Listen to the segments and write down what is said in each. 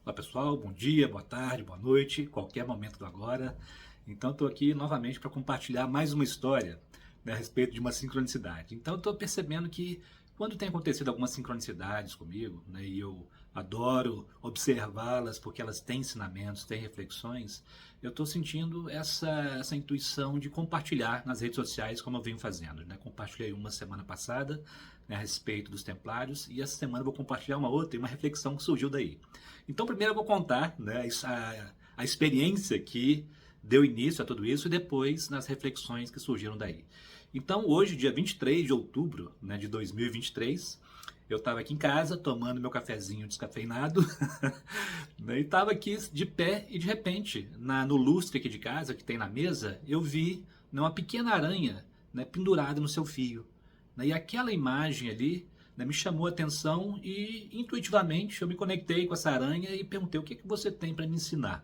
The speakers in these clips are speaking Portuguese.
Olá pessoal, bom dia, boa tarde, boa noite, qualquer momento do agora. Então estou aqui novamente para compartilhar mais uma história, né, a respeito de uma sincronicidade. Então estou percebendo que quando tem acontecido algumas sincronicidades comigo, né, e eu adoro observá-las porque elas têm ensinamentos, têm reflexões, eu estou sentindo essa intuição de compartilhar nas redes sociais como eu venho fazendo, né? Compartilhei uma semana passada, né, a respeito dos Templários, e essa semana eu vou compartilhar uma outra e uma reflexão que surgiu daí. Então, primeiro eu vou contar, né, a experiência que deu início a tudo isso e depois nas reflexões que surgiram daí. Então, hoje, dia 23 de outubro, né, de 2023, eu estava aqui em casa tomando meu cafezinho descafeinado né, e estava aqui de pé e de repente, no lustre aqui de casa, que tem na mesa, eu vi, né, uma pequena aranha, né, pendurada no seu fio. Né, e aquela imagem ali, né, me chamou a atenção e intuitivamente eu me conectei com essa aranha e perguntei o que, que você tem para me ensinar.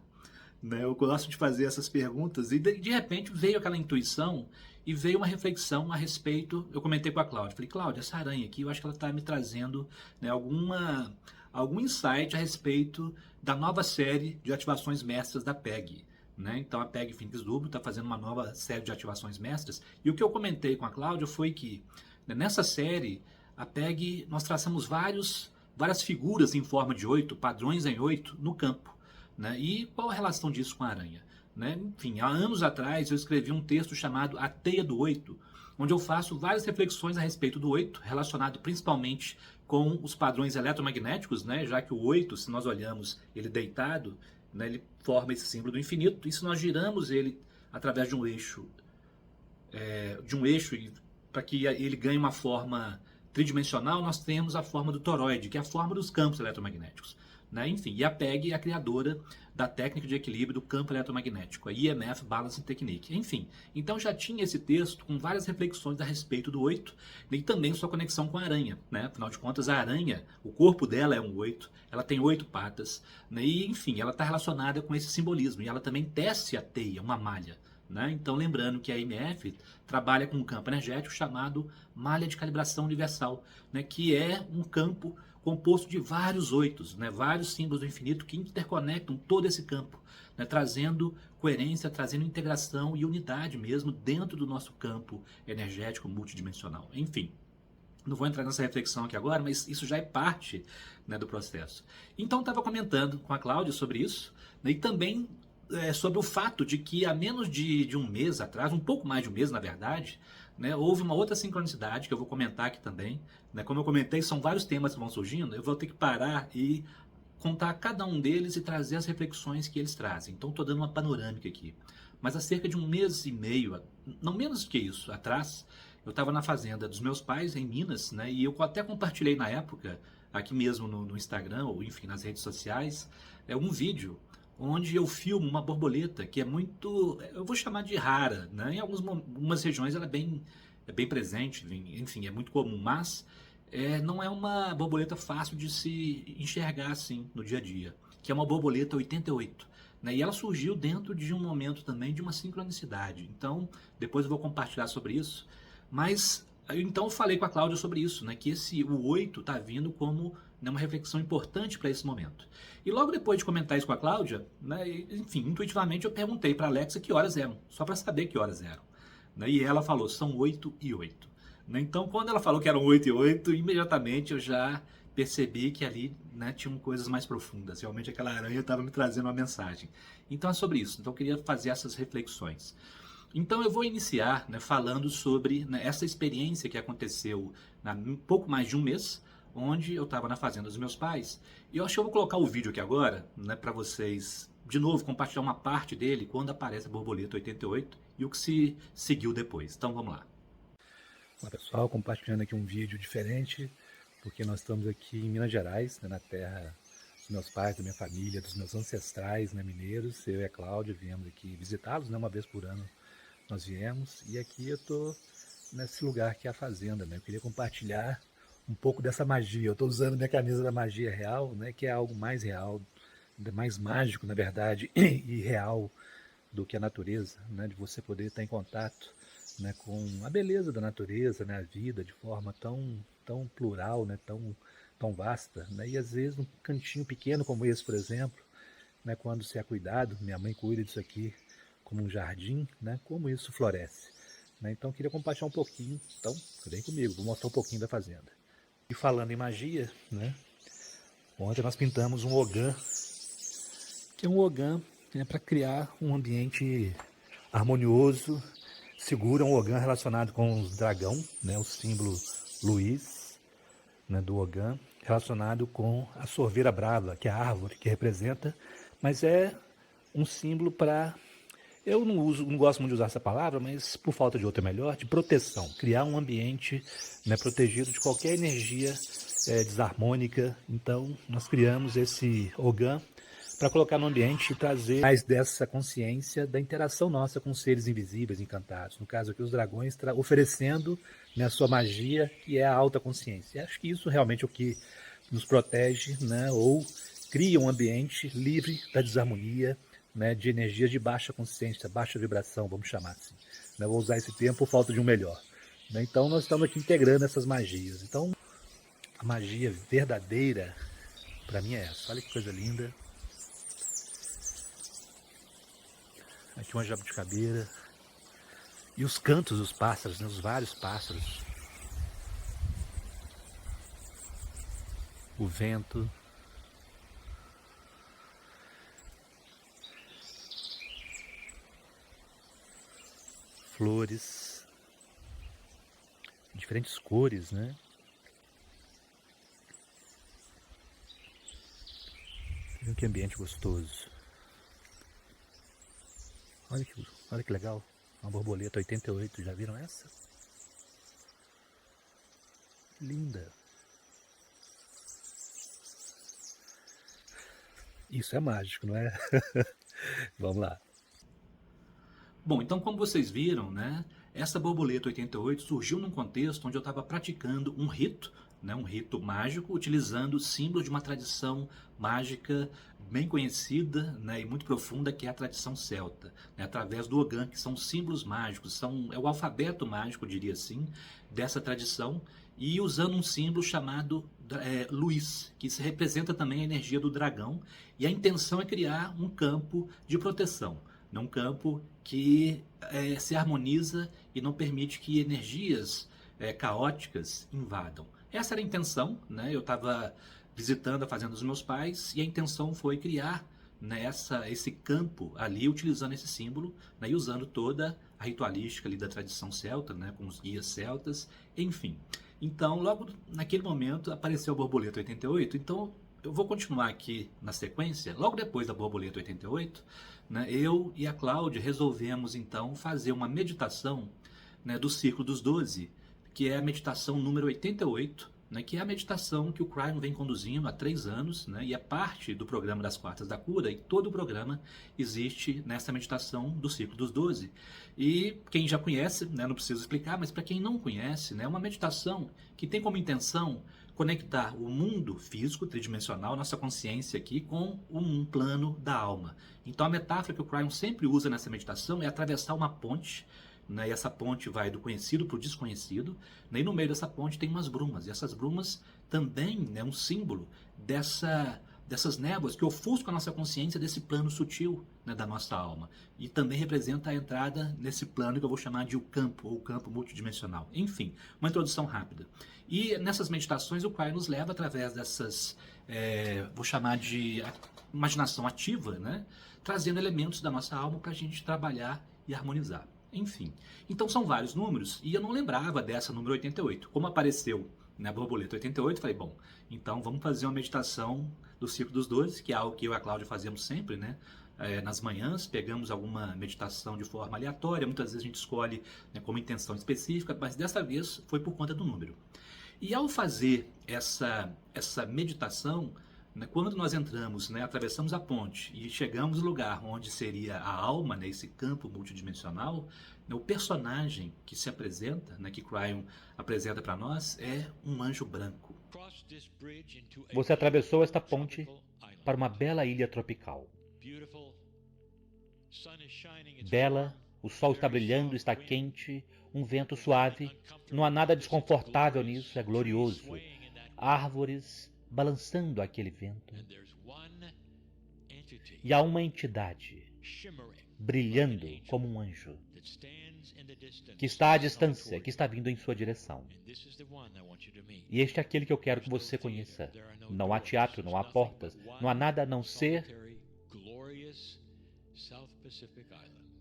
Né, eu gosto de fazer essas perguntas e de repente veio aquela intuição e veio uma reflexão a respeito. Eu comentei com a Cláudia, falei, Cláudia, essa aranha aqui, eu acho que ela está me trazendo, né, algum insight a respeito da nova série de ativações mestras da PEG. Né? Então a PEG Phoenix Dublo está fazendo uma nova série de ativações mestras e o que eu comentei com a Cláudia foi que, né, nessa série a PEG nós traçamos várias figuras em forma de 8, padrões em 8 no campo. Né? E qual a relação disso com a aranha? Né? Enfim, há anos atrás eu escrevi um texto chamado A Teia do Oito, onde eu faço várias reflexões a respeito do oito, relacionado principalmente com os padrões eletromagnéticos, né? Já que o oito, se nós olhamos ele deitado, né, ele forma esse símbolo do infinito, e se nós giramos ele através de um eixo para que ele ganhe uma forma tridimensional, nós temos a forma do toroide, que é a forma dos campos eletromagnéticos. Né? Enfim, e a PEG é a criadora da técnica de equilíbrio do campo eletromagnético, a IMF Balancing Technique. Enfim, então já tinha esse texto com várias reflexões a respeito do 8 e também sua conexão com a aranha. Né? Afinal de contas, a aranha, o corpo dela é um 8, ela tem 8 patas, né? E enfim, ela está relacionada com esse simbolismo, e ela também tece a teia, uma malha. Né? Então, lembrando que a IMF trabalha com um campo energético chamado malha de calibração universal, né? Que é um campo composto de vários oitos, né? Vários símbolos do infinito que interconectam todo esse campo, né? Trazendo coerência, trazendo integração e unidade mesmo dentro do nosso campo energético multidimensional. Enfim, não vou entrar nessa reflexão aqui agora, mas isso já é parte, né, do processo. Então, estava comentando com a Cláudia sobre isso, né, e também sobre o fato de que há menos de um mês atrás, um pouco mais de um mês na verdade, né, houve uma outra sincronicidade que eu vou comentar aqui também. Né, como eu comentei, são vários temas que vão surgindo, eu vou ter que parar e contar cada um deles e trazer as reflexões que eles trazem. Então, estou dando uma panorâmica aqui. Mas há cerca de um mês e meio, não menos que isso, atrás, eu estava na fazenda dos meus pais, em Minas, né? E eu até compartilhei na época, aqui mesmo no Instagram, ou enfim, nas redes sociais, um vídeo onde eu filmo uma borboleta que é muito, eu vou chamar de rara, né? Em algumas regiões ela é bem presente, enfim, é muito comum, mas não é uma borboleta fácil de se enxergar assim no dia a dia, que é uma borboleta 88. Né? E ela surgiu dentro de um momento também de uma sincronicidade. Então, depois eu vou compartilhar sobre isso. Mas, então eu falei com a Cláudia sobre isso, né? Que o 8 está vindo como, né, uma reflexão importante para esse momento. E logo depois de comentar isso com a Cláudia, né, enfim, intuitivamente eu perguntei para a Alexa que horas eram, só para saber que horas eram. Né? E ela falou, são 8 e 8. Né? Então, quando ela falou que eram 8 e 8, imediatamente eu já percebi que ali, né, tinham coisas mais profundas. Realmente aquela aranha estava me trazendo uma mensagem. Então é sobre isso. Então eu queria fazer essas reflexões. Então eu vou iniciar, né, falando sobre, né, essa experiência que aconteceu há um pouco mais de um mês, onde eu estava na fazenda dos meus pais. E eu acho que eu vou colocar o vídeo aqui agora, né, para vocês, de novo, compartilhar uma parte dele quando aparece a borboleta 88 e o que se seguiu depois. Então vamos lá. Olá pessoal, compartilhando aqui um vídeo diferente, porque nós estamos aqui em Minas Gerais, né, na terra dos meus pais, da minha família, dos meus ancestrais, né, mineiros. Eu e a Cláudia viemos aqui visitá-los, né, uma vez por ano nós viemos, e aqui eu estou nesse lugar que é a fazenda. Né? Eu queria compartilhar um pouco dessa magia. Eu estou usando minha camisa da magia real, né, que é algo mais real, mais mágico na verdade, e real do que a natureza, né, de você poder estar em contato, né, com a beleza da natureza, né, a vida de forma tão plural, né, tão vasta, né? E às vezes um cantinho pequeno como esse, por exemplo, né, quando se é cuidado, minha mãe cuida disso aqui como um jardim, né, como isso floresce. Né? Então eu queria compartilhar um pouquinho, então vem comigo, vou mostrar um pouquinho da fazenda. E falando em magia, né, ontem nós pintamos um ogã, que é um ogã, né, para criar um ambiente harmonioso, seguro, um ogã relacionado com os dragão, né, o símbolo Luiz, né, do ogã, relacionado com a sorveira brava, que é a árvore que representa, mas é um símbolo para, eu não gosto muito de usar essa palavra, mas por falta de outra melhor, de proteção, criar um ambiente, né, protegido de qualquer energia desarmônica. Então nós criamos esse ogã para colocar no ambiente e trazer mais dessa consciência da interação nossa com seres invisíveis, encantados. No caso aqui, os dragões oferecendo, né, a sua magia, que é a alta consciência. E acho que isso realmente é o que nos protege, né, ou cria um ambiente livre da desarmonia, né, de energias de baixa consciência, baixa vibração, vamos chamar assim. Né, vou usar esse termo por falta de um melhor. Né, então nós estamos aqui integrando essas magias. Então a magia verdadeira, para mim, é essa. Olha que coisa linda. Aqui uma jabuticabeira. E os cantos dos pássaros, né? Os vários pássaros. O vento. Flores. Diferentes cores, né? Que ambiente gostoso. Olha que legal. Uma borboleta 88, já viram essa? Linda. Isso é mágico, não é? Vamos lá. Bom, então como vocês viram, né, essa borboleta 88 surgiu num contexto onde eu estava praticando um rito, né, um rito mágico, utilizando símbolos de uma tradição mágica bem conhecida, né, e muito profunda, que é a tradição celta, né, através do Ogã, que são símbolos mágicos, é o alfabeto mágico, diria assim, dessa tradição, e usando um símbolo chamado Luiz, que se representa também a energia do dragão, e a intenção é criar um campo de proteção, num campo que se harmoniza e não permite que energias caóticas invadam. Essa era a intenção, né? Eu estava visitando a fazenda dos meus pais e a intenção foi criar, né, esse campo ali, utilizando esse símbolo, né, e usando toda a ritualística ali da tradição celta, né, com os guias celtas, enfim. Então, logo naquele momento, apareceu a borboleta 88, então eu vou continuar aqui na sequência. Logo depois da borboleta 88, né, eu e a Cláudia resolvemos então fazer uma meditação, né, do Círculo dos 12, que é a meditação número 88, né, que é a meditação que o Cryon vem conduzindo há 3 anos, né, e é parte do programa das Quartas da Cura, e todo o programa existe nessa meditação do Círculo dos 12. E quem já conhece, né, não preciso explicar, mas para quem não conhece, né, é uma meditação que tem como intenção conectar o mundo físico, tridimensional, nossa consciência aqui, com um plano da alma. Então a metáfora que o Cryon sempre usa nessa meditação é atravessar uma ponte, né, e essa ponte vai do conhecido para o desconhecido, né, e no meio dessa ponte tem umas brumas, e essas brumas também é um símbolo dessas névoas que ofuscam a nossa consciência desse plano sutil, né, da nossa alma, e também representa a entrada nesse plano que eu vou chamar de o campo, ou campo multidimensional. Enfim, uma introdução rápida. E nessas meditações o Cryon nos leva através dessas, vou chamar de imaginação ativa, né, trazendo elementos da nossa alma para a gente trabalhar e harmonizar. Enfim, então são vários números e eu não lembrava dessa número 88. Como apareceu na borboleta 88, falei, bom, então vamos fazer uma meditação do Círculo dos 12, que é algo que eu e a Cláudia fazemos sempre, né? Nas manhãs, pegamos alguma meditação de forma aleatória, muitas vezes a gente escolhe, né, como intenção específica, mas dessa vez foi por conta do número. E ao fazer essa meditação, né, quando nós entramos, né, atravessamos a ponte e chegamos no lugar onde seria a alma, né, esse campo multidimensional, né, o personagem que se apresenta, né, que Cryon apresenta para nós, é um anjo branco. Você atravessou esta ponte para uma bela ilha tropical. Bela, o sol está brilhando, está quente, um vento suave, não há nada desconfortável nisso, é glorioso. Árvores balançando aquele vento. E há uma entidade brilhando como um anjo que está à distância, que está vindo em sua direção. E este é aquele que eu quero que você conheça. Não há teatro, não há portas, não há nada a não ser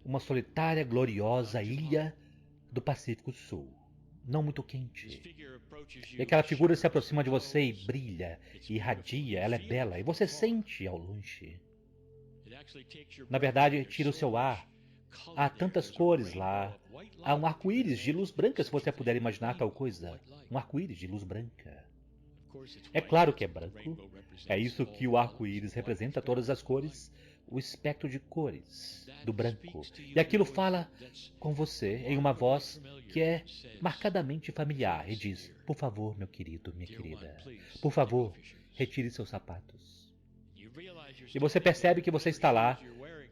uma solitária, gloriosa ilha do Pacífico Sul. Não muito quente. E aquela figura se aproxima de você e brilha, e irradia, ela é bela, e você sente ao longe. Na verdade, tira o seu ar. Há tantas cores lá. Há um arco-íris de luz branca, se você puder imaginar tal coisa. Um arco-íris de luz branca. É claro que é branco. É isso que o arco-íris representa, todas as cores, o espectro de cores do branco. E aquilo fala com você em uma voz que é marcadamente familiar e diz: por favor, meu querido, minha querida, por favor, retire seus sapatos. E você percebe que você está lá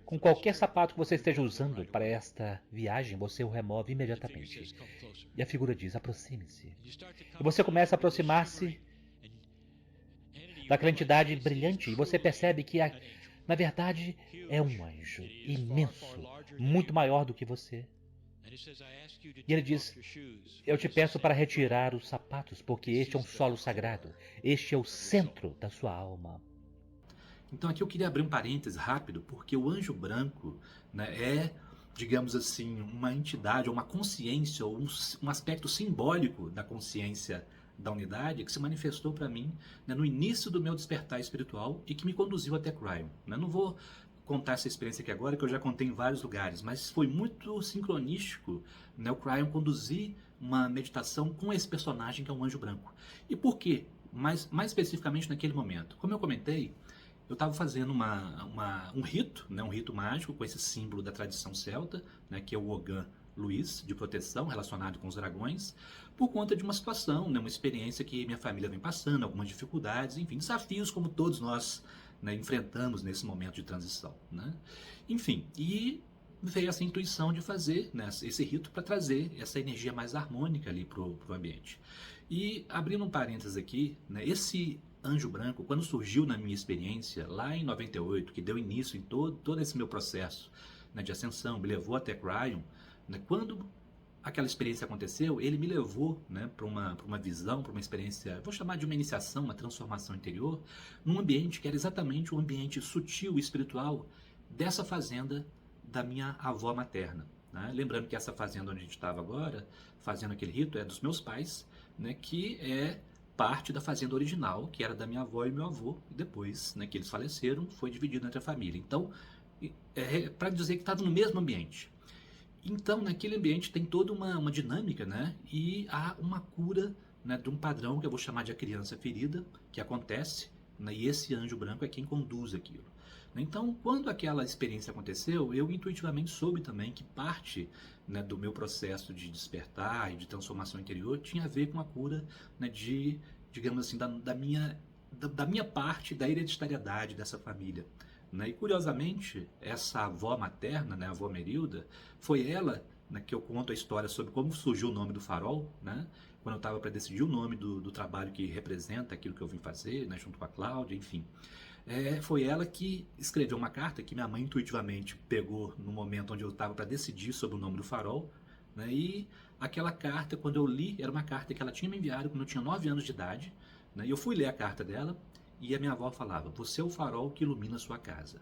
com qualquer sapato que você esteja usando para esta viagem, você o remove imediatamente. E a figura diz: aproxime-se. E você começa a aproximar-se daquela entidade brilhante, e você percebe que, na verdade, é um anjo imenso, muito maior do que você. E ele diz: eu te peço para retirar os sapatos, porque este é um solo sagrado. Este é o centro da sua alma. Então aqui eu queria abrir um parêntese rápido, porque o anjo branco, né, é, digamos assim, uma entidade, ou uma consciência, ou um aspecto simbólico da consciência da unidade que se manifestou para mim, né, no início do meu despertar espiritual e que me conduziu até Cryon. Né? Não vou contar essa experiência aqui agora, que eu já contei em vários lugares, mas foi muito sincronístico, né, o Cryon conduzir uma meditação com esse personagem que é um anjo branco. E por quê? Mais especificamente naquele momento. Como eu comentei, eu estava fazendo um rito, né, um rito mágico com esse símbolo da tradição celta, né, que é o Ogan Luiz, de proteção, relacionado com os dragões, por conta de uma situação, né, uma experiência que minha família vem passando, algumas dificuldades, enfim, desafios como todos nós, né, enfrentamos nesse momento de transição. Né? Enfim, e veio essa intuição de fazer, né, esse rito para trazer essa energia mais harmônica ali para o ambiente. E abrindo um parênteses aqui, né, esse anjo branco, quando surgiu na minha experiência, lá em 98, que deu início em todo esse meu processo, né, de ascensão, me levou até Cryon, né, quando aquela experiência aconteceu, ele me levou, né, para uma visão, para uma experiência, vou chamar de uma iniciação, uma transformação interior, num ambiente que era exatamente um ambiente sutil e espiritual dessa fazenda da minha avó materna. Né? Lembrando que essa fazenda onde a gente estava agora, fazendo aquele rito, é dos meus pais, né, que é parte da fazenda original, que era da minha avó e meu avô, e depois, né, que eles faleceram, foi dividido entre a família. Então, para dizer que estava no mesmo ambiente. Então, naquele ambiente tem toda uma dinâmica, né, e há uma cura, né, de um padrão que eu vou chamar de a criança ferida, que acontece, né, e esse anjo branco é quem conduz aquilo. Então, quando aquela experiência aconteceu, eu intuitivamente soube também que parte, né, do meu processo de despertar e de transformação interior tinha a ver com a cura, né, de, digamos assim, da minha parte da hereditariedade dessa família. Né? E curiosamente, essa avó materna, né, a avó Merilda, foi ela, né, que eu conto a história sobre como surgiu o nome do farol, né? Quando eu estava para decidir o nome do trabalho que representa aquilo que eu vim fazer, né, junto com a Cláudia, enfim. Foi ela que escreveu uma carta que minha mãe intuitivamente pegou no momento onde eu estava para decidir sobre o nome do farol. Né, e aquela carta, quando eu li, era uma carta que ela tinha me enviado quando eu tinha 9 anos de idade. Né, e eu fui ler a carta dela e a minha avó falava: você é o farol que ilumina a sua casa.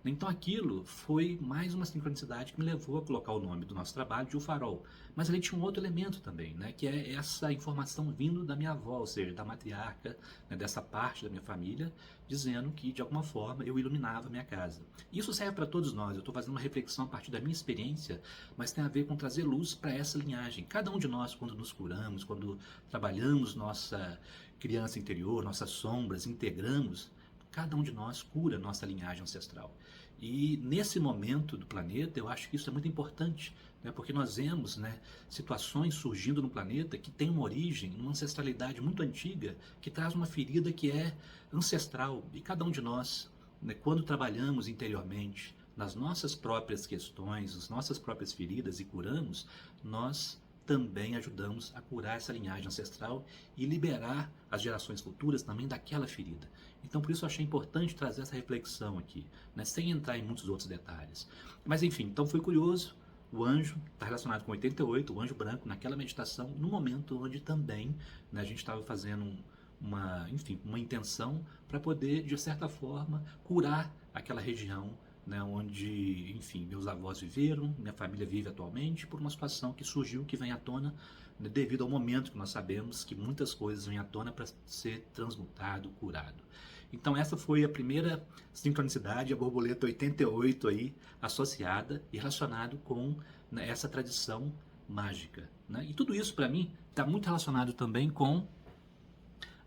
Então aquilo foi mais uma sincronicidade que me levou a colocar o nome do nosso trabalho de O Farol. Mas ali tinha um outro elemento também, né, que é essa informação vindo da minha avó, ou seja, da matriarca, né, dessa parte da minha família, dizendo que de alguma forma eu iluminava a minha casa. Isso serve para todos nós. Eu estou fazendo uma reflexão a partir da minha experiência, mas tem a ver com trazer luz para essa linhagem. Cada um de nós, quando nos curamos, quando trabalhamos nossa criança interior, nossas sombras, integramos, cada um de nós cura nossa linhagem ancestral. E nesse momento do planeta, eu acho que isso é muito importante, né? Porque nós vemos, né, situações surgindo no planeta que tem uma origem, uma ancestralidade muito antiga, que traz uma ferida que é ancestral. E cada um de nós, né, quando trabalhamos interiormente nas nossas próprias questões, nas nossas próprias feridas e curamos, nós também ajudamos a curar essa linhagem ancestral e liberar as gerações futuras também daquela ferida. Então, por isso eu achei importante trazer essa reflexão aqui, né, sem entrar em muitos outros detalhes. Mas enfim, então foi curioso, o anjo está relacionado com 88, o anjo branco, naquela meditação, no momento onde também, né, a gente estava fazendo uma intenção para poder, de certa forma, curar aquela região, né, onde, enfim, meus avós viveram, minha família vive atualmente, por uma situação que surgiu, que vem à tona, né, devido ao momento que nós sabemos que muitas coisas vêm à tona para ser transmutado, curado. Então essa foi a primeira sincronicidade, a borboleta 88 aí, associada e relacionado com, né, essa tradição mágica, né? E tudo isso para mim está muito relacionado também com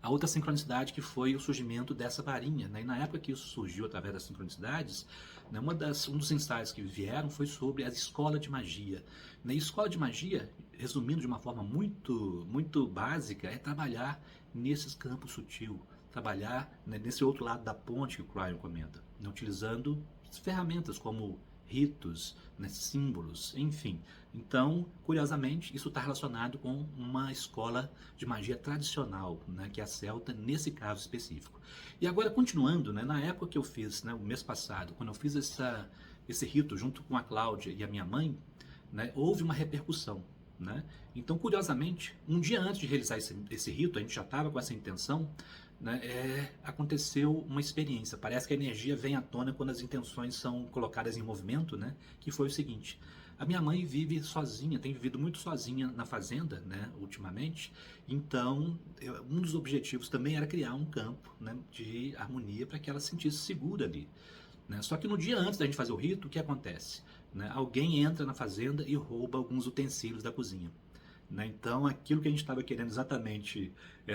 a outra sincronicidade, que foi o surgimento dessa varinha, né? E na época que isso surgiu através das sincronicidades, né, um dos ensaios que vieram foi sobre a escola de magia, né? E escola de magia, resumindo de uma forma muito básica, é trabalhar nesses campos sutil, trabalhar, né, nesse outro lado da ponte que o Cryon comenta, né, utilizando ferramentas como ritos, né, símbolos, enfim. Então, curiosamente, isso está relacionado com uma escola de magia tradicional, né, que é a celta, nesse caso específico. E agora, continuando, né, na época que eu fiz, né, o mês passado, quando eu fiz esse rito junto com a Cláudia e a minha mãe, né, houve uma repercussão. Né? Então, curiosamente, um dia antes de realizar esse rito, a gente já estava com essa intenção, né, aconteceu uma experiência. Parece que a energia vem à tona quando as intenções são colocadas em movimento, né? Que foi o seguinte: a minha mãe vive sozinha, tem vivido muito sozinha na fazenda, né, ultimamente. Então, um dos objetivos também era criar um campo, né, de harmonia para que ela se sentisse segura ali. Né? Só que no dia antes da gente fazer o rito, o que acontece? Né? Alguém entra na fazenda e rouba alguns utensílios da cozinha. Né? Então, aquilo que a gente estava querendo exatamente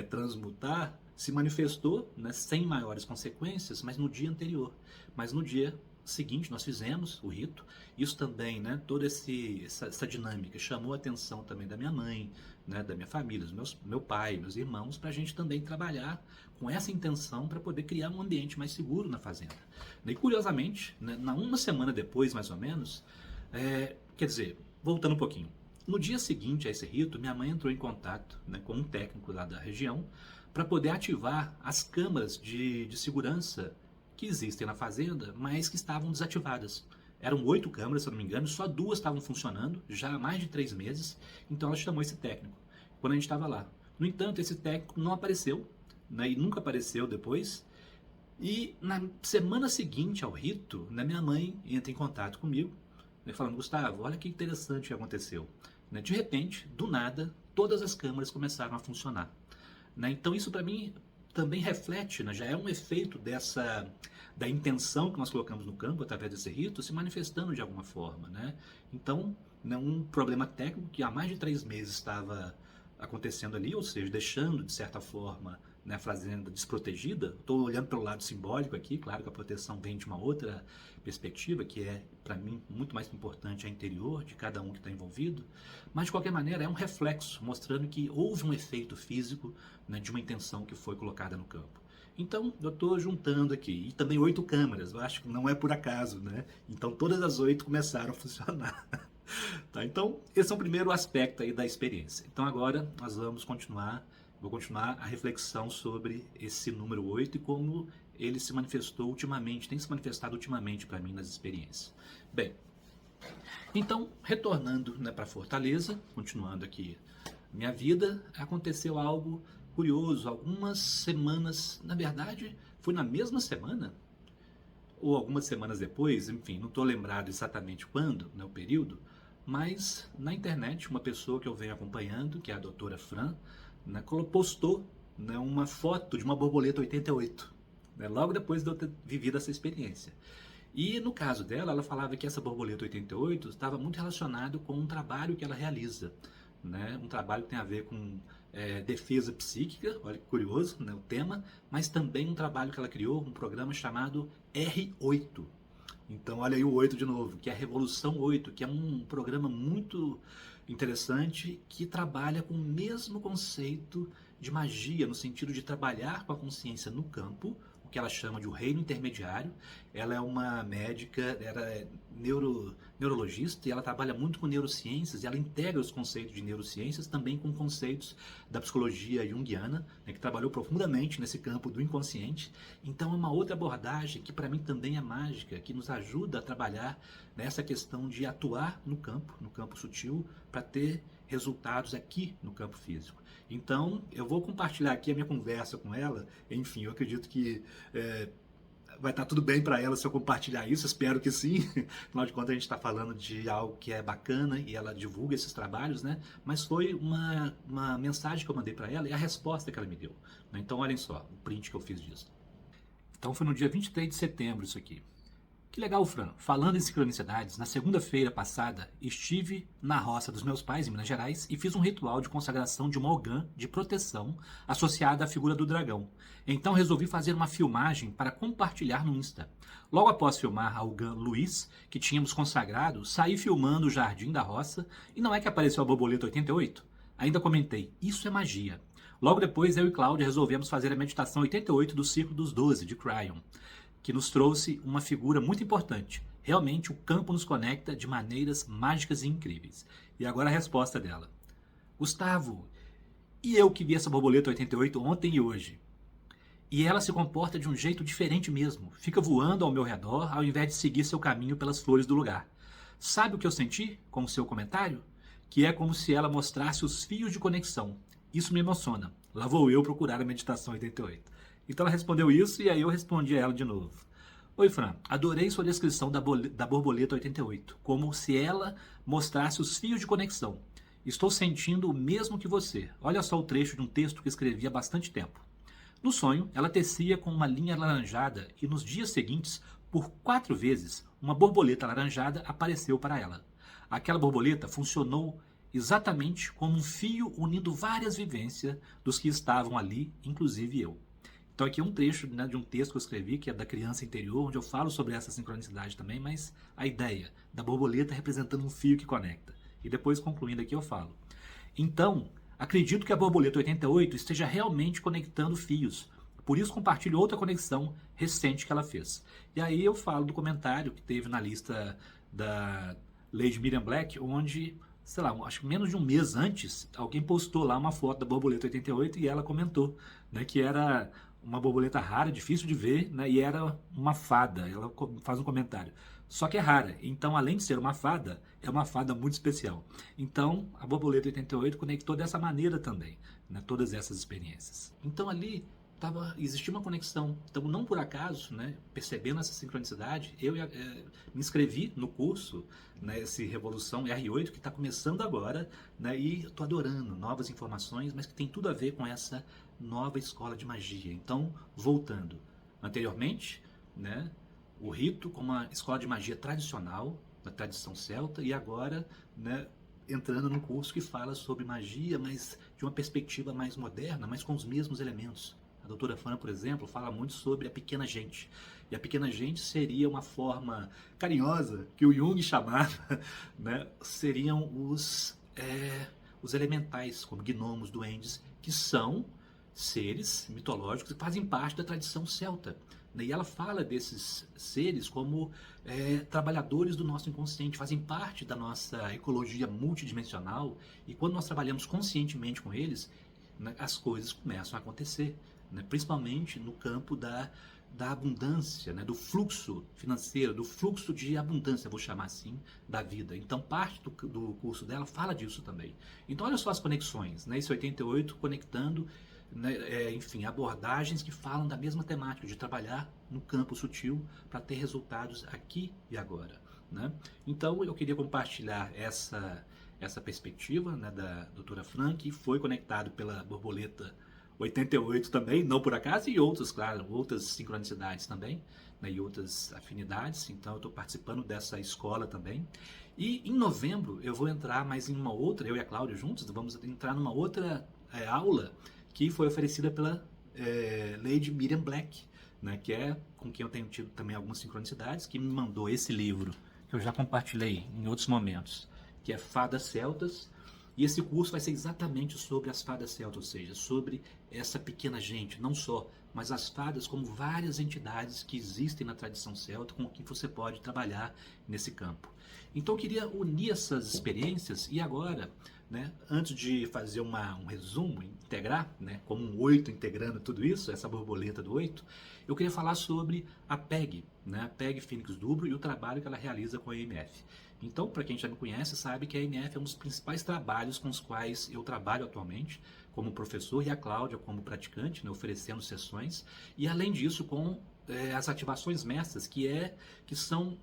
transmutar se manifestou, né, sem maiores consequências, mas no dia anterior. Mas no dia seguinte nós fizemos o rito. Isso também, né, toda essa dinâmica chamou a atenção também da minha mãe, né, da minha família, meu pai, meus irmãos, para a gente também trabalhar com essa intenção para poder criar um ambiente mais seguro na fazenda. E curiosamente, né, uma semana depois, mais ou menos, quer dizer, voltando um pouquinho, no dia seguinte a esse rito, minha mãe entrou em contato, né, com um técnico lá da região para poder ativar as câmaras de segurança que existem na fazenda, mas que estavam desativadas. Eram 8 câmaras, se eu não me engano, só 2 estavam funcionando, já há mais de 3 meses, então ela chamou esse técnico, quando a gente estava lá. No entanto, esse técnico não apareceu, né, e nunca apareceu depois, e na semana seguinte ao rito, né, minha mãe entra em contato comigo, né, falando: Gustavo, olha que interessante o que aconteceu. Né, de repente, do nada, todas as câmaras começaram a funcionar. Né? Então isso para mim também reflete, né? Já é um efeito da intenção que nós colocamos no campo através desse rito se manifestando de alguma forma. Né? Então, né, um problema técnico que há mais de 3 meses estava acontecendo ali, ou seja, deixando de certa forma, né, a fazenda desprotegida. Estou olhando pelo lado simbólico aqui, claro que a proteção vem de uma outra perspectiva, que é, para mim, muito mais importante, a interior de cada um que está envolvido, mas de qualquer maneira é um reflexo, mostrando que houve um efeito físico, né, de uma intenção que foi colocada no campo. Então, eu estou juntando aqui, e também 8 câmeras, eu acho que não é por acaso, né? Então todas as 8 começaram a funcionar. Tá, então, esse é o primeiro aspecto aí da experiência. Então agora nós vou continuar a reflexão sobre esse número 8 e como ele se manifestou ultimamente, tem se manifestado ultimamente para mim nas experiências. Bem, então, retornando, né, para Fortaleza, continuando aqui minha vida, aconteceu algo curioso. Algumas semanas, na verdade, foi na mesma semana, ou algumas semanas depois, enfim, não estou lembrado exatamente quando, né, o período, mas na internet, uma pessoa que eu venho acompanhando, que é a doutora Fran, né, postou, né, uma foto de uma borboleta 88, né, logo depois de eu ter vivido essa experiência. E no caso dela, ela falava que essa borboleta 88 estava muito relacionado com um trabalho que ela realiza, né, um trabalho que tem a ver com defesa psíquica, olha que curioso, né, o tema, mas também um trabalho que ela criou, um programa chamado R8. Então olha aí o 8 de novo, que é a Revolução 8, que é um programa muito interessante que trabalha com o mesmo conceito de magia, no sentido de trabalhar com a consciência no campo, o que ela chama de o reino intermediário. Ela é uma médica, ela é neurologista e ela trabalha muito com neurociências e ela integra os conceitos de neurociências também com conceitos da psicologia junguiana, né, que trabalhou profundamente nesse campo do inconsciente. Então é uma outra abordagem que para mim também é mágica, que nos ajuda a trabalhar nessa questão de atuar no campo sutil, para ter resultados aqui no campo físico. Então, eu vou compartilhar aqui a minha conversa com ela. Enfim, eu acredito que vai estar tudo bem para ela se eu compartilhar isso, espero que sim. Afinal de contas, a gente está falando de algo que é bacana e ela divulga esses trabalhos, né? Mas foi uma mensagem que eu mandei para ela e a resposta que ela me deu. Né? Então, olhem só, o print que eu fiz disso. Então, foi no dia 23 de setembro isso aqui. Que legal, Fran. Falando em sincronicidades, na segunda-feira passada estive na roça dos meus pais, em Minas Gerais, e fiz um ritual de consagração de uma ogã de proteção associada à figura do dragão. Então resolvi fazer uma filmagem para compartilhar no Insta. Logo após filmar a ogã Luiz, que tínhamos consagrado, saí filmando o jardim da roça e não é que apareceu a borboleta 88? Ainda comentei, isso é magia. Logo depois eu e Cláudia resolvemos fazer a meditação 88 do Círculo dos 12, de Cryon, que nos trouxe uma figura muito importante. Realmente o campo nos conecta de maneiras mágicas e incríveis. E agora a resposta dela. Gustavo, e eu que vi essa borboleta 88 ontem e hoje? E ela se comporta de um jeito diferente mesmo. Fica voando ao meu redor ao invés de seguir seu caminho pelas flores do lugar. Sabe o que eu senti com o seu comentário? Que é como se ela mostrasse os fios de conexão. Isso me emociona. Lá vou eu procurar a meditação 88. Então ela respondeu isso e aí eu respondi a ela de novo. Oi, Fran, adorei sua descrição da borboleta 88, como se ela mostrasse os fios de conexão. Estou sentindo o mesmo que você. Olha só o trecho de um texto que escrevi há bastante tempo. No sonho, ela tecia com uma linha alaranjada e nos dias seguintes, por 4 vezes, uma borboleta alaranjada apareceu para ela. Aquela borboleta funcionou exatamente como um fio unindo várias vivências dos que estavam ali, inclusive eu. Então aqui é um trecho, né, de um texto que eu escrevi, que é da Criança Interior, onde eu falo sobre essa sincronicidade também, mas a ideia da borboleta representando um fio que conecta. E depois, concluindo aqui, eu falo. Então, acredito que a borboleta 88 esteja realmente conectando fios. Por isso compartilho outra conexão recente que ela fez. E aí eu falo do comentário que teve na lista da Lady Miriam Black, onde, sei lá, acho que menos de um mês antes, alguém postou lá uma foto da borboleta 88 e ela comentou, né, que era uma borboleta rara, difícil de ver, né, e era uma fada. Ela faz um comentário. Só que é rara. Então, além de ser uma fada, é uma fada muito especial. Então, a borboleta 88 conectou dessa maneira também, né, todas essas experiências. Então, ali existia uma conexão. Então, não por acaso, né, percebendo essa sincronicidade, eu me inscrevi no curso, né, esse Revolução R8, que está começando agora, né, e estou adorando novas informações, mas que tem tudo a ver com essa nova escola de magia. Então, voltando, anteriormente, né, o rito como uma escola de magia tradicional, da tradição celta, e agora, né, entrando num curso que fala sobre magia, mas de uma perspectiva mais moderna, mas com os mesmos elementos. A doutora Fran, por exemplo, fala muito sobre a pequena gente. E a pequena gente seria uma forma carinhosa que o Jung chamava, né, seriam os elementais, como gnomos, duendes, que são seres mitológicos que fazem parte da tradição celta. E ela fala desses seres como trabalhadores do nosso inconsciente, fazem parte da nossa ecologia multidimensional, e quando nós trabalhamos conscientemente com eles, né, as coisas começam a acontecer, né, principalmente no campo da abundância, né, do fluxo financeiro, do fluxo de abundância, vou chamar assim, da vida. Então parte do curso dela fala disso também. Então olha só as conexões, né, esse 88 conectando, né, enfim, abordagens que falam da mesma temática, de trabalhar no campo sutil para ter resultados aqui e agora, né? Então eu queria compartilhar essa perspectiva, né, da doutora Fran, que foi conectado pela borboleta 88 também, não por acaso, e outras, claro, outras sincronicidades também, né, e outras afinidades. Então eu estou participando dessa escola também. E em novembro eu vou entrar mais em uma outra, eu e a Cláudia juntos, vamos entrar numa outra aula que foi oferecida pela Lady Miriam Black, né, que é com quem eu tenho tido também algumas sincronicidades, que me mandou esse livro, que eu já compartilhei em outros momentos, que é Fadas Celtas. E esse curso vai ser exatamente sobre as fadas celtas, ou seja, sobre essa pequena gente, não só mas as fadas como várias entidades que existem na tradição celta com que você pode trabalhar nesse campo. Então eu queria unir essas experiências e agora, né, antes de fazer um resumo, integrar, né, como um 8 integrando tudo isso, essa borboleta do 8, eu queria falar sobre a PEG, né, a PEG Fênix Dubro e o trabalho que ela realiza com a EMF. Então, para quem já me conhece, sabe que a EMF é um dos principais trabalhos com os quais eu trabalho atualmente, como professor, e a Cláudia como praticante, né, oferecendo sessões, e além disso com as ativações mestras, que são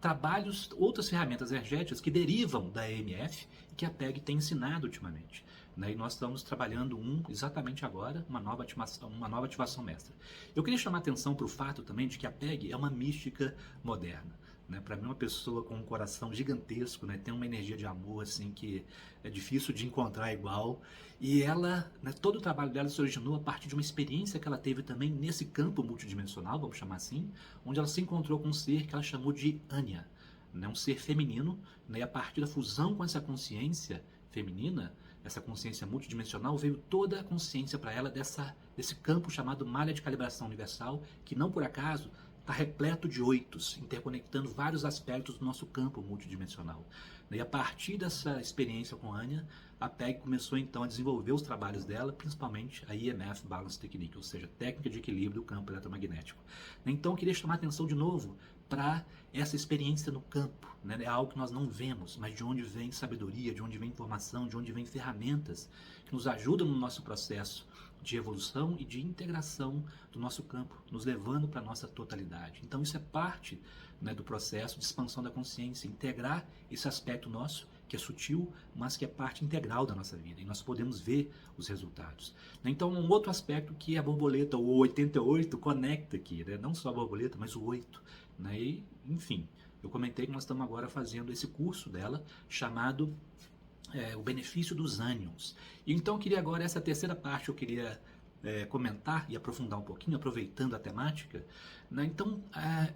trabalhos, outras ferramentas energéticas que derivam da EMF e que a PEG tem ensinado ultimamente. Né? E nós estamos trabalhando exatamente agora, uma nova ativação mestra. Eu queria chamar a atenção para o fato também de que a PEG é uma mística moderna. Né? Para mim, uma pessoa com um coração gigantesco, né? Tem uma energia de amor assim que é difícil de encontrar igual. E ela, né, todo o trabalho dela se originou a partir de uma experiência que ela teve também nesse campo multidimensional, vamos chamar assim, onde ela se encontrou com um ser que ela chamou de Anya, né? Um ser feminino, né? E a partir da fusão com essa consciência feminina, essa consciência multidimensional, veio toda a consciência para ela desse campo chamado malha de calibração universal, que não por acaso está repleto de oitos, interconectando vários aspectos do nosso campo multidimensional. E a partir dessa experiência com a Anya, a PEG começou então a desenvolver os trabalhos dela, principalmente a EMF Balance Technique, ou seja, técnica de equilíbrio do campo eletromagnético. Então eu queria chamar a atenção de novo para essa experiência no campo, né? É algo que nós não vemos, mas de onde vem sabedoria, de onde vem informação, de onde vem ferramentas que nos ajudam no nosso processo de evolução e de integração do nosso campo, nos levando para a nossa totalidade. Então isso é parte, né, do processo de expansão da consciência, integrar esse aspecto nosso, que é sutil, mas que é parte integral da nossa vida, e nós podemos ver os resultados. Então um outro aspecto que a borboleta, o 88, conecta aqui, né? Não só a borboleta, mas o 8. Né? E, enfim, eu comentei que nós estamos agora fazendo esse curso dela, chamado o benefício dos ânions. Então eu queria agora, essa terceira parte eu queria comentar e aprofundar um pouquinho, aproveitando a temática. Né? Então,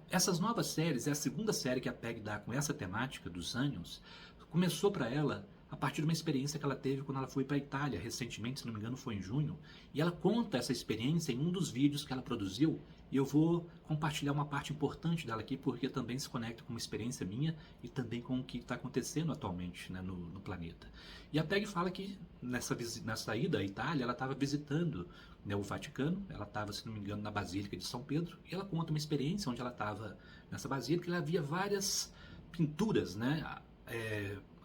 essas novas séries, é a segunda série que a PEG dá com essa temática dos ânions, começou para ela a partir de uma experiência que ela teve quando ela foi para a Itália, recentemente, se não me engano foi em junho, e ela conta essa experiência em um dos vídeos que ela produziu, e eu vou compartilhar uma parte importante dela aqui, porque também se conecta com uma experiência minha e também com o que está acontecendo atualmente, né, no planeta. E a PEG fala que nessa ida à Itália, ela estava visitando, né, o Vaticano, ela estava, se não me engano, na Basílica de São Pedro, e ela conta uma experiência onde ela estava nessa basílica e ela via várias pinturas, né,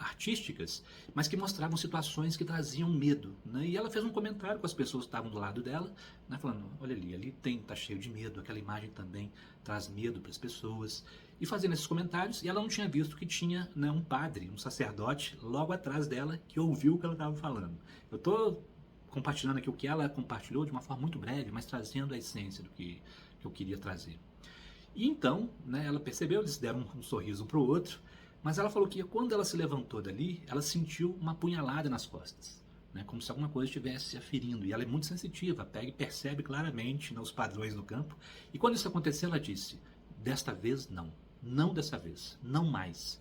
artísticas, mas que mostravam situações que traziam medo. Né? E ela fez um comentário com as pessoas que estavam do lado dela, né, falando, olha ali tá cheio de medo, aquela imagem também traz medo para as pessoas. E fazendo esses comentários, e ela não tinha visto que tinha, né, um padre, um sacerdote, logo atrás dela, que ouviu o que ela estava falando. Eu estou compartilhando aqui o que ela compartilhou de uma forma muito breve, mas trazendo a essência do que eu queria trazer. E então, né, ela percebeu, eles deram um sorriso um para o outro, mas ela falou que quando ela se levantou dali, ela sentiu uma punhalada nas costas, né, como se alguma coisa estivesse a ferindo. E ela é muito sensitiva, a PEG percebe claramente, né, os padrões no campo. E quando isso aconteceu, ela disse, desta vez não, não dessa vez, não mais.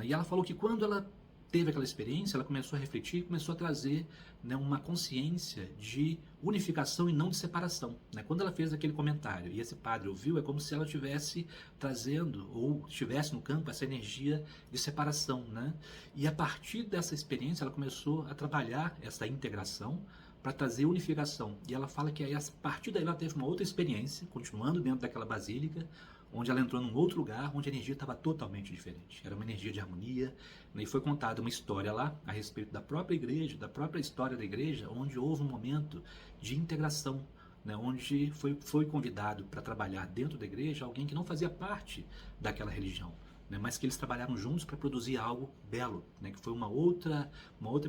E ela falou que quando ela teve aquela experiência, ela começou a refletir, começou a trazer, né, uma consciência de unificação e não de separação. Né? Quando ela fez aquele comentário e esse padre ouviu, é como se ela estivesse trazendo, ou estivesse no campo, essa energia de separação. Né? E a partir dessa experiência, ela começou a trabalhar essa integração para trazer unificação. E ela fala que aí, a partir daí ela teve uma outra experiência, continuando dentro daquela basílica, onde ela entrou num outro lugar, onde a energia estava totalmente diferente. Era uma energia de harmonia, né? E foi contada uma história lá, a respeito da própria igreja, da própria história da igreja, onde houve um momento de integração, né? Onde foi convidado para trabalhar dentro da igreja alguém que não fazia parte daquela religião, né? Mas que eles trabalharam juntos para produzir algo belo, né? Que foi uma outra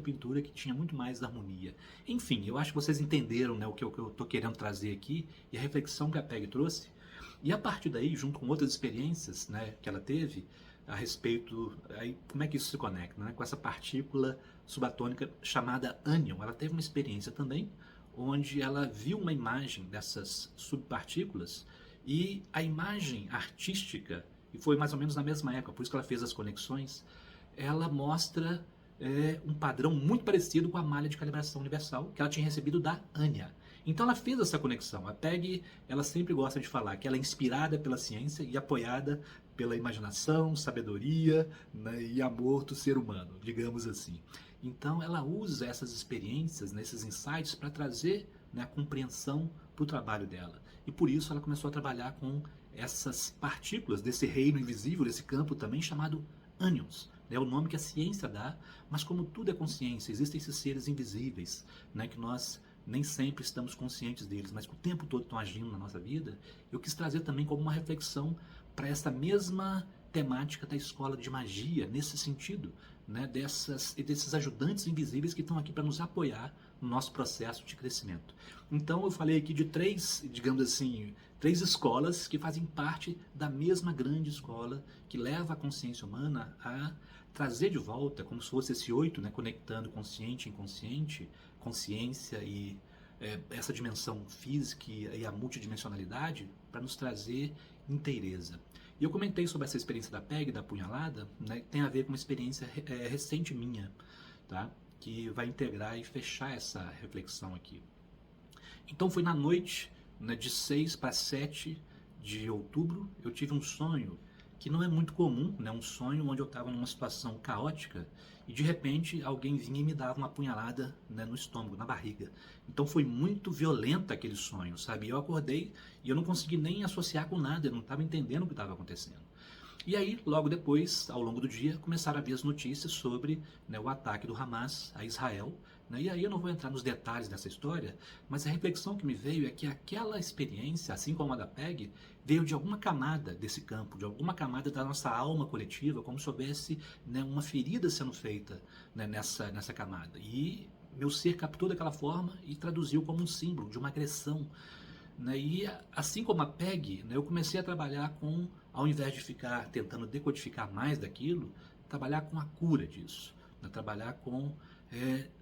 pintura que tinha muito mais harmonia. Enfim, eu acho que vocês entenderam, né, o que eu estou querendo trazer aqui e a reflexão que a PEG trouxe. E a partir daí, junto com outras experiências, né, que ela teve a respeito, aí, como é que isso se conecta, né, com essa partícula subatônica chamada ânion. Ela teve uma experiência também, onde ela viu uma imagem dessas subpartículas e a imagem artística, e foi mais ou menos na mesma época, por isso que ela fez as conexões, ela mostra um padrão muito parecido com a malha de calibração universal que ela tinha recebido da Anya. Então ela fez essa conexão. A PEG, ela sempre gosta de falar que ela é inspirada pela ciência e apoiada pela imaginação, sabedoria, né, e amor do ser humano, digamos assim. Então ela usa essas experiências, né, esses insights, para trazer, né, a compreensão para o trabalho dela. E por isso ela começou a trabalhar com essas partículas desse reino invisível, desse campo também chamado ânions. É o nome que a ciência dá, mas como tudo é consciência, existem esses seres invisíveis, né, que nós nem sempre estamos conscientes deles, mas que o tempo todo estão agindo na nossa vida. Eu quis trazer também como uma reflexão para essa mesma temática da escola de magia, nesse sentido, né, desses ajudantes invisíveis que estão aqui para nos apoiar no nosso processo de crescimento. Então eu falei aqui de três, digamos assim, três escolas que fazem parte da mesma grande escola que leva a consciência humana a trazer de volta, como se fosse esse 8, né, conectando consciente e inconsciente, consciência e essa dimensão física e a multidimensionalidade, para nos trazer inteireza. E eu comentei sobre essa experiência da PEG, da punhalada, né, que tem a ver com uma experiência recente minha, tá? Que vai integrar e fechar essa reflexão aqui. Então foi na noite, né, de 6 para 7 de outubro, eu tive um sonho que não é muito comum, né? Um sonho onde eu estava numa situação caótica e de repente alguém vinha e me dava uma punhalada, né, no estômago, na barriga. Então foi muito violento aquele sonho, sabe? Eu acordei e eu não consegui nem associar com nada, eu não estava entendendo o que estava acontecendo. E aí, logo depois, ao longo do dia, começaram a vir as notícias sobre, né, o ataque do Hamas a Israel. Né? E aí eu não vou entrar nos detalhes dessa história, mas a reflexão que me veio é que aquela experiência, assim como a da PEG, veio de alguma camada desse campo, de alguma camada da nossa alma coletiva, como se houvesse, né, uma ferida sendo feita, né, nessa camada. E meu ser captou daquela forma e traduziu como um símbolo de uma agressão. Né? E assim como a PEG, né, eu comecei a trabalhar com, ao invés de ficar tentando decodificar mais daquilo, trabalhar com a cura disso. Né? Trabalhar com,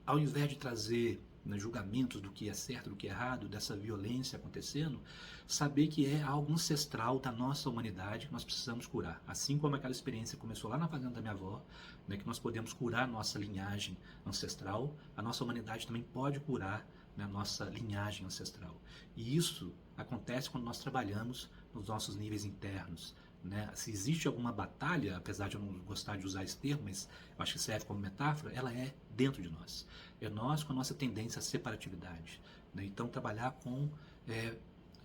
ao invés de trazer, né, julgamentos do que é certo, do que é errado, dessa violência acontecendo, saber que é algo ancestral da nossa humanidade que nós precisamos curar. Assim como aquela experiência começou lá na fazenda da minha avó, né, que nós podemos curar a nossa linhagem ancestral, a nossa humanidade também pode curar, né, a nossa linhagem ancestral. E isso acontece quando nós trabalhamos nos nossos níveis internos. Né? Se existe alguma batalha, apesar de eu não gostar de usar esse termo, mas eu acho que serve como metáfora, ela é dentro de nós. É nós com a nossa tendência à separatividade. Né? Então, trabalhar com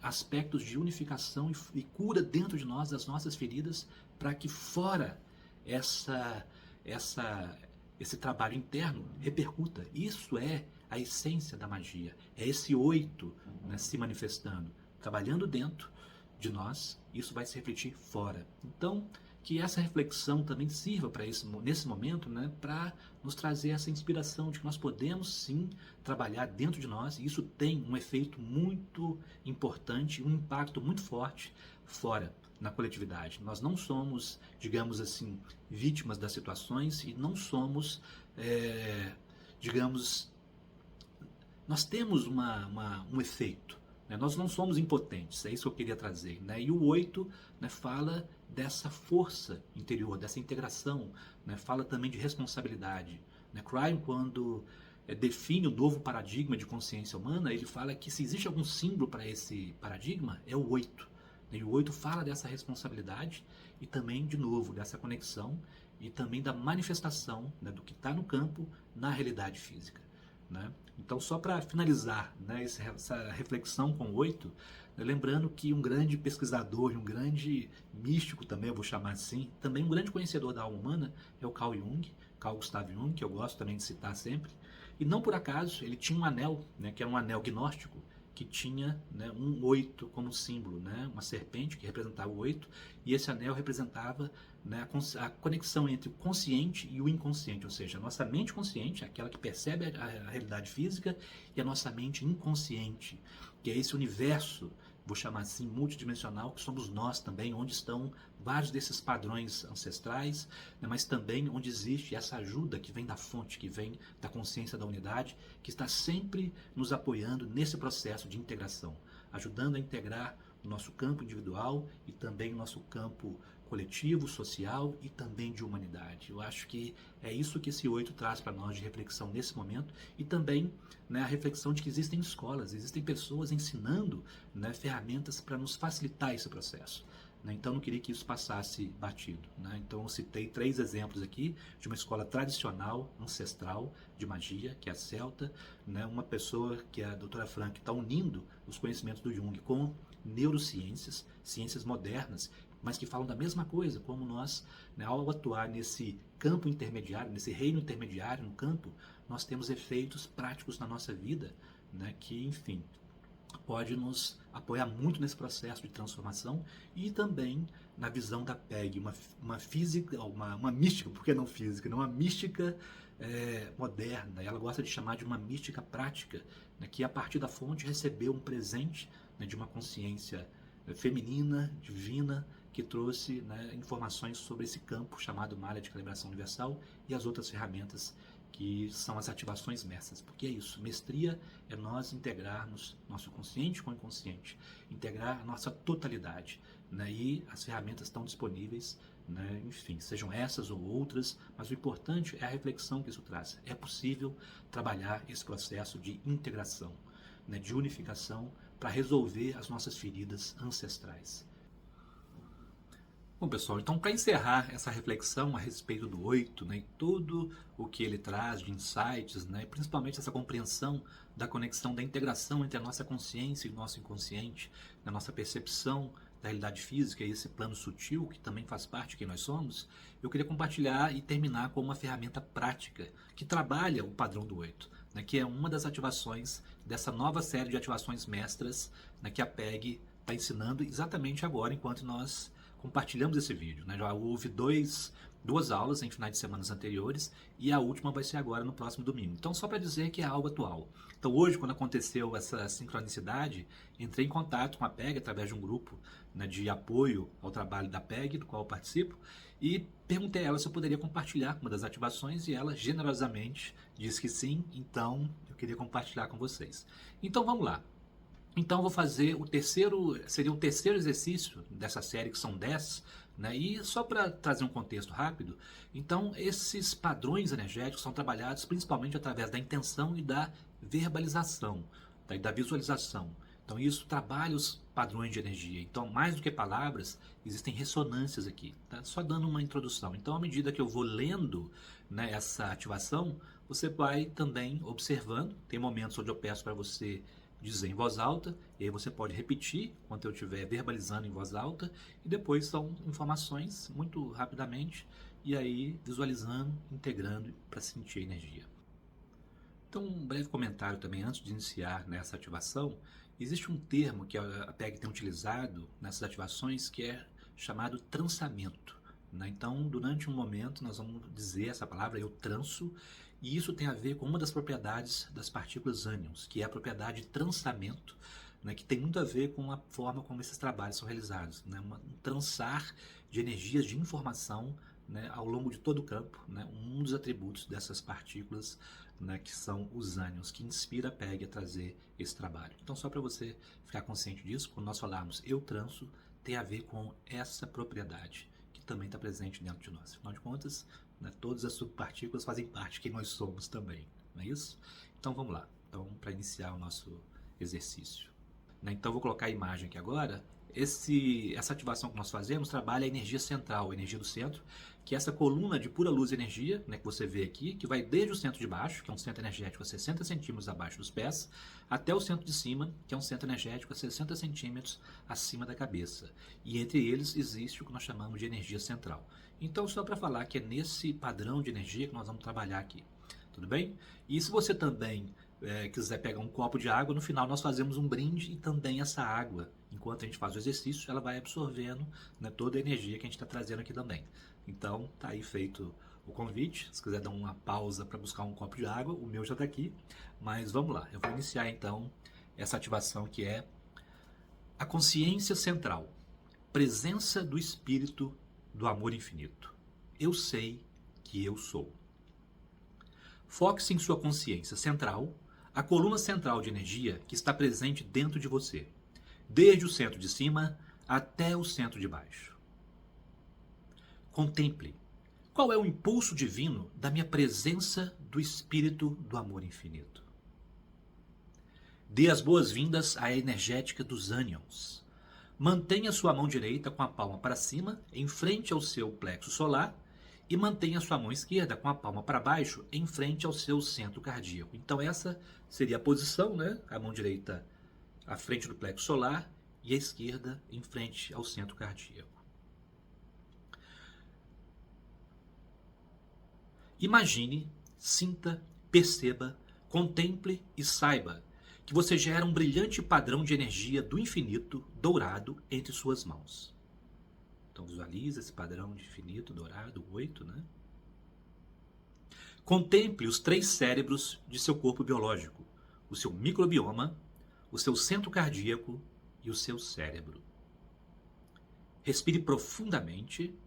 aspectos de unificação e cura dentro de nós, das nossas feridas, para que fora esse trabalho interno repercuta. Isso é a essência da magia. É esse 8, né, se manifestando, trabalhando dentro de nós, isso vai se refletir fora. Então, que essa reflexão também sirva para nesse momento, né, para nos trazer essa inspiração de que nós podemos sim trabalhar dentro de nós, e isso tem um efeito muito importante, um impacto muito forte fora, na coletividade. Nós não somos, digamos assim, vítimas das situações e não somos, digamos, nós temos um efeito. Né? Nós não somos impotentes, é isso que eu queria trazer. Né? E o 8, né, fala dessa força interior, dessa integração, né? Fala também de responsabilidade. Né? Crime, quando define o novo paradigma de consciência humana, ele fala que se existe algum símbolo para esse paradigma, é o 8. E o 8 fala dessa responsabilidade e também, de novo, dessa conexão e também da manifestação, né, do que está no campo na realidade física. Né? Então, só para finalizar, né, essa reflexão com o 8, né, lembrando que um grande pesquisador e um grande místico também, eu vou chamar assim, também um grande conhecedor da alma humana é o Carl Jung, Carl Gustav Jung, que eu gosto também de citar sempre. E não por acaso, ele tinha um anel, né, que era um anel gnóstico, que tinha, né, um 8 como símbolo, né, uma serpente que representava o 8, e esse anel representava, né, a conexão entre o consciente e o inconsciente, ou seja, a nossa mente consciente, aquela que percebe a realidade física, e a nossa mente inconsciente, que é esse universo, vou chamar assim, multidimensional, que somos nós também, onde estão vários desses padrões ancestrais, né, mas também onde existe essa ajuda que vem da fonte, que vem da consciência da unidade, que está sempre nos apoiando nesse processo de integração, ajudando a integrar no nosso campo individual e também no nosso campo coletivo, social e também de humanidade. Eu acho que é isso que esse 8 traz para nós de reflexão nesse momento e também, né, a reflexão de que existem escolas, existem pessoas ensinando, né, ferramentas para nos facilitar esse processo. Então, não queria que isso passasse batido. Então, eu citei 3 exemplos aqui de uma escola tradicional, ancestral, de magia, que é a celta, uma pessoa que é a doutora Frank, que está unindo os conhecimentos do Jung com neurociências, ciências modernas, mas que falam da mesma coisa, como nós, ao atuar nesse campo intermediário, nesse reino intermediário no campo, nós temos efeitos práticos na nossa vida, que, enfim, pode nos apoiar muito nesse processo de transformação e também na visão da PEG, uma física, uma mística, por que não física? Uma mística moderna, ela gosta de chamar de uma mística prática, que a partir da fonte recebeu um presente de uma consciência feminina, divina, que trouxe informações sobre esse campo chamado malha de calibração universal e as outras ferramentas que são as ativações mestras. Porque é isso, mestria é nós integrarmos nosso consciente com o inconsciente, integrar a nossa totalidade. E as ferramentas estão disponíveis, enfim, sejam essas ou outras, mas o importante é a reflexão que isso traz. É possível trabalhar esse processo de integração, de unificação, para resolver as nossas feridas ancestrais. Bom, pessoal, então para encerrar essa reflexão a respeito do 8, e tudo o que ele traz de insights, principalmente essa compreensão da conexão, da integração entre a nossa consciência e o nosso inconsciente, da nossa percepção da realidade física e esse plano sutil, que também faz parte de quem nós somos, eu queria compartilhar e terminar com uma ferramenta prática que trabalha o padrão do 8, que é uma das ativações dessa nova série de ativações mestras, que a PEG está ensinando exatamente agora, enquanto nós compartilhamos esse vídeo. Já houve duas aulas em finais de semanas anteriores e a última vai ser agora no próximo domingo. Então, só para dizer que é algo atual. Então, hoje, quando aconteceu essa sincronicidade, entrei em contato com a PEG através de um grupo de apoio ao trabalho da PEG, do qual eu participo, e perguntei a ela se eu poderia compartilhar uma das ativações e ela generosamente disse que sim, então eu queria compartilhar com vocês. Então, vamos lá. Então, vou fazer seria o terceiro exercício dessa série, que são 10, e só para trazer um contexto rápido, então esses padrões energéticos são trabalhados principalmente através da intenção e da verbalização, e da visualização. Então, isso trabalha os padrões de energia. Então, mais do que palavras, existem ressonâncias aqui. Só dando uma introdução. Então, à medida que eu vou lendo essa ativação, você vai também observando. Tem momentos onde eu peço para você dizer em voz alta, e aí você pode repetir enquanto eu estiver verbalizando em voz alta, e depois são informações muito rapidamente, e aí visualizando, integrando para sentir a energia. Então, um breve comentário também antes de iniciar nessa ativação. Existe um termo que a PEG tem utilizado nessas ativações que é chamado trançamento. Então, durante um momento, nós vamos dizer essa palavra, eu tranço, e isso tem a ver com uma das propriedades das partículas ânions, que é a propriedade de trançamento, que tem muito a ver com a forma como esses trabalhos são realizados. Um trançar de energias de informação ao longo de todo o campo, um dos atributos dessas partículas, que são os ânions, que inspira a PEG a trazer esse trabalho. Então, só para você ficar consciente disso, quando nós falarmos eu tranço, tem a ver com essa propriedade, que também está presente dentro de nós. Afinal de contas, todas as subpartículas fazem parte de quem nós somos também, não é isso? Então, vamos lá. Então, para iniciar o nosso exercício. Então, vou colocar a imagem aqui agora. Essa ativação que nós fazemos trabalha a energia central, a energia do centro, que é essa coluna de pura luz e energia, que você vê aqui, que vai desde o centro de baixo, que é um centro energético a 60 centímetros abaixo dos pés, até o centro de cima, que é um centro energético a 60 centímetros acima da cabeça. E entre eles existe o que nós chamamos de energia central. Então, só para falar que é nesse padrão de energia que nós vamos trabalhar aqui. Tudo bem? E se você também quiser pegar um copo de água, no final nós fazemos um brinde e também essa água, enquanto a gente faz o exercício, ela vai absorvendo toda a energia que a gente está trazendo aqui também. Então, tá aí feito o convite. Se quiser dar uma pausa para buscar um copo de água, o meu já está aqui. Mas vamos lá, eu vou iniciar então essa ativação que é a consciência central, presença do espírito do amor infinito. Eu sei que eu sou. Foque-se em sua consciência central, a coluna central de energia que está presente dentro de você. desde o centro de cima até o centro de baixo. Contemple qual é o impulso divino da minha presença do Espírito do Amor Infinito. Dê as boas-vindas à energética dos ânions. Mantenha sua mão direita com a palma para cima, em frente ao seu plexo solar, e mantenha sua mão esquerda com a palma para baixo, em frente ao seu centro cardíaco. Então essa seria a posição, né? A mão direita à frente do plexo solar e a esquerda em frente ao centro cardíaco. Imagine, sinta, perceba, contemple e saiba que você gera um brilhante padrão de energia do infinito dourado entre suas mãos. Então visualize esse padrão de infinito dourado, 8, né? Contemple os 3 cérebros de seu corpo biológico, o seu microbioma, o seu centro cardíaco e o seu cérebro. Respire profundamente.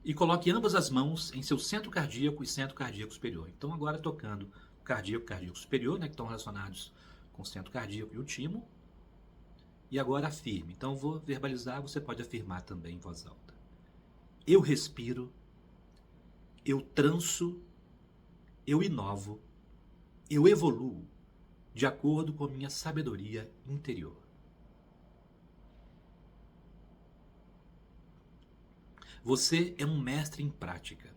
E coloque ambas as mãos em seu centro cardíaco e centro cardíaco superior. Então agora tocando o cardíaco e cardíaco superior, né, que estão relacionados com o centro cardíaco e o timo. E agora afirme. Então eu vou verbalizar, você pode afirmar também em voz alta. Eu respiro, eu transo, eu inovo, eu evoluo de acordo com a minha sabedoria interior. Você é um mestre em prática.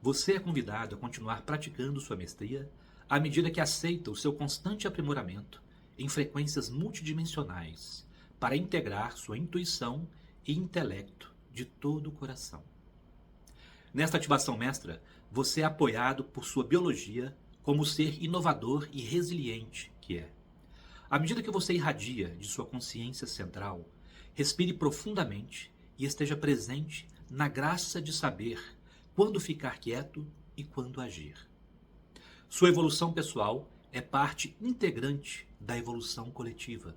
Você é convidado a continuar praticando sua mestria à medida que aceita o seu constante aprimoramento em frequências multidimensionais para integrar sua intuição e intelecto de todo o coração. Nesta ativação mestra, você é apoiado por sua biologia como ser inovador e resiliente que é. À medida que você irradia de sua consciência central, respire profundamente e esteja presente na graça de saber quando ficar quieto e quando agir. Sua evolução pessoal é parte integrante da evolução coletiva.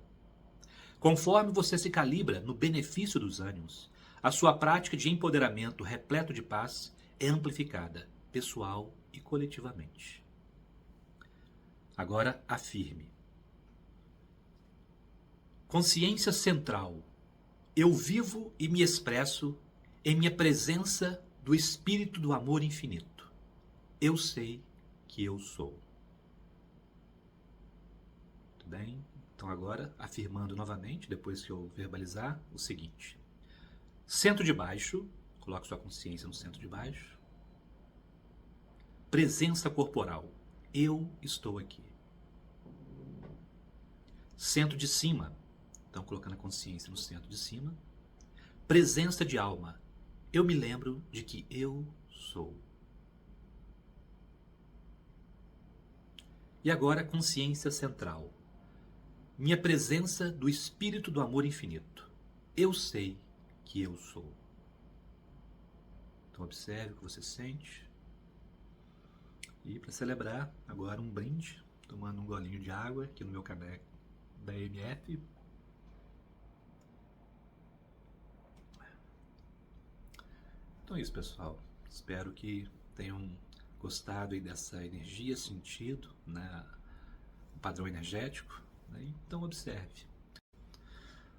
Conforme você se calibra no benefício dos ânimos, a sua prática de empoderamento repleto de paz é amplificada, pessoal e coletivamente. Agora afirme. Consciência central. Eu vivo e me expresso em minha presença do Espírito do Amor Infinito. Eu sei que eu sou. Tudo bem? Então agora, afirmando novamente, depois que eu verbalizar, o seguinte. Centro de baixo, coloque sua consciência no centro de baixo. Presença corporal. Eu estou aqui. Centro de cima. Então colocando a consciência no centro de cima. Presença de alma. Eu me lembro de que eu sou. E agora, consciência central. Minha presença do Espírito do Amor Infinito. Eu sei que eu sou. Então, observe o que você sente. E para celebrar, agora um brinde, tomando um golinho de água aqui no meu caneco da EMF. Então é isso, pessoal. Espero que tenham gostado aí dessa energia, sentido, né, o padrão energético. Né? Então observe.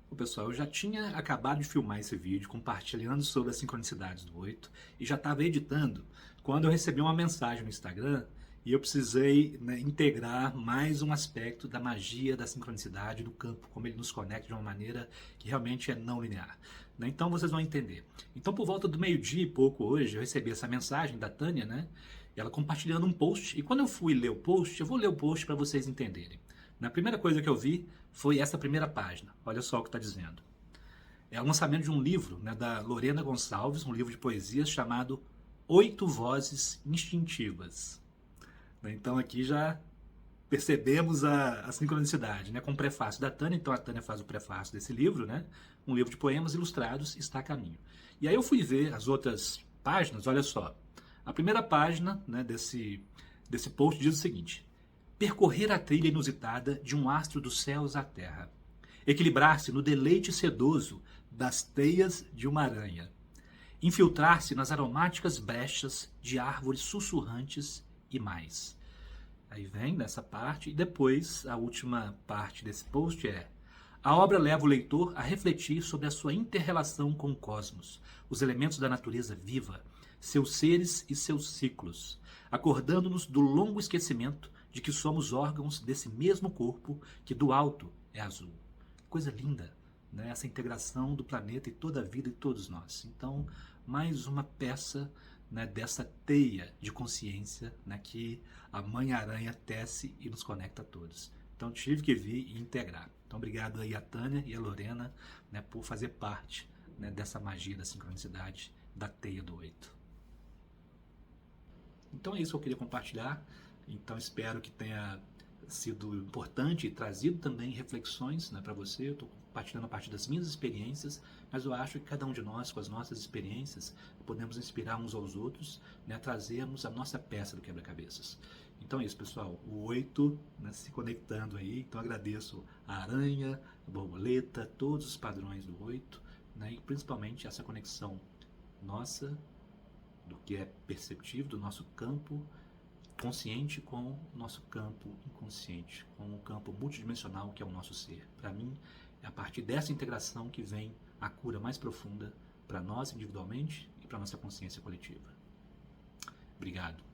Bom, pessoal, eu já tinha acabado de filmar esse vídeo compartilhando sobre as sincronicidades do 8 e já estava editando quando eu recebi uma mensagem no Instagram e eu precisei, né, integrar mais um aspecto da magia da sincronicidade do campo, como ele nos conecta de uma maneira que realmente é não linear. Né? Então vocês vão entender. Então por volta do meio-dia e pouco hoje eu recebi essa mensagem da Tânia, né? Ela compartilhando um post, e quando eu fui ler o post, eu vou ler o post para vocês entenderem. Na primeira coisa que eu vi foi essa primeira página. Olha só o que está dizendo. É o lançamento de um livro, né, da Lorena Gonçalves, um livro de poesias chamado 8 Vozes Instintivas. Então aqui já percebemos a sincronicidade, né, com o prefácio da Tânia. Então a Tânia faz o prefácio desse livro, né, um livro de poemas ilustrados, está a caminho. E aí eu fui ver as outras páginas, olha só. A primeira página, né, desse post diz o seguinte: percorrer a trilha inusitada de um astro dos céus à terra, equilibrar-se no deleite sedoso das teias de uma aranha, infiltrar-se nas aromáticas brechas de árvores sussurrantes e mais. Aí vem nessa parte, e depois a última parte desse post é: a obra leva o leitor a refletir sobre a sua inter-relação com o cosmos, os elementos da natureza viva, seus seres e seus ciclos, acordando-nos do longo esquecimento de que somos órgãos desse mesmo corpo que do alto é azul. Coisa linda, né? Essa integração do planeta e toda a vida e todos nós. Então, mais uma peça, né, dessa teia de consciência, né, que a Mãe-Aranha tece e nos conecta a todos. Então tive que vir e integrar. Então obrigado aí a Tânia e a Lorena, né, por fazer parte, né, dessa magia da sincronicidade da teia do 8. Então é isso que eu queria compartilhar. Então espero que tenha sido importante e trazido também reflexões, né, para você. Eu estou compartilhando a partir das minhas experiências, mas eu acho que cada um de nós, com as nossas experiências, podemos inspirar uns aos outros, né, a trazermos a nossa peça do quebra-cabeças. Então é isso, pessoal. O 8, né, se conectando aí. Então agradeço a aranha, a borboleta, todos os padrões do 8, né, e principalmente essa conexão nossa, do que é perceptível, do nosso campo consciente com o nosso campo inconsciente, com o campo multidimensional que é o nosso ser. Para mim, é a partir dessa integração que vem a cura mais profunda para nós individualmente e para nossa consciência coletiva. Obrigado.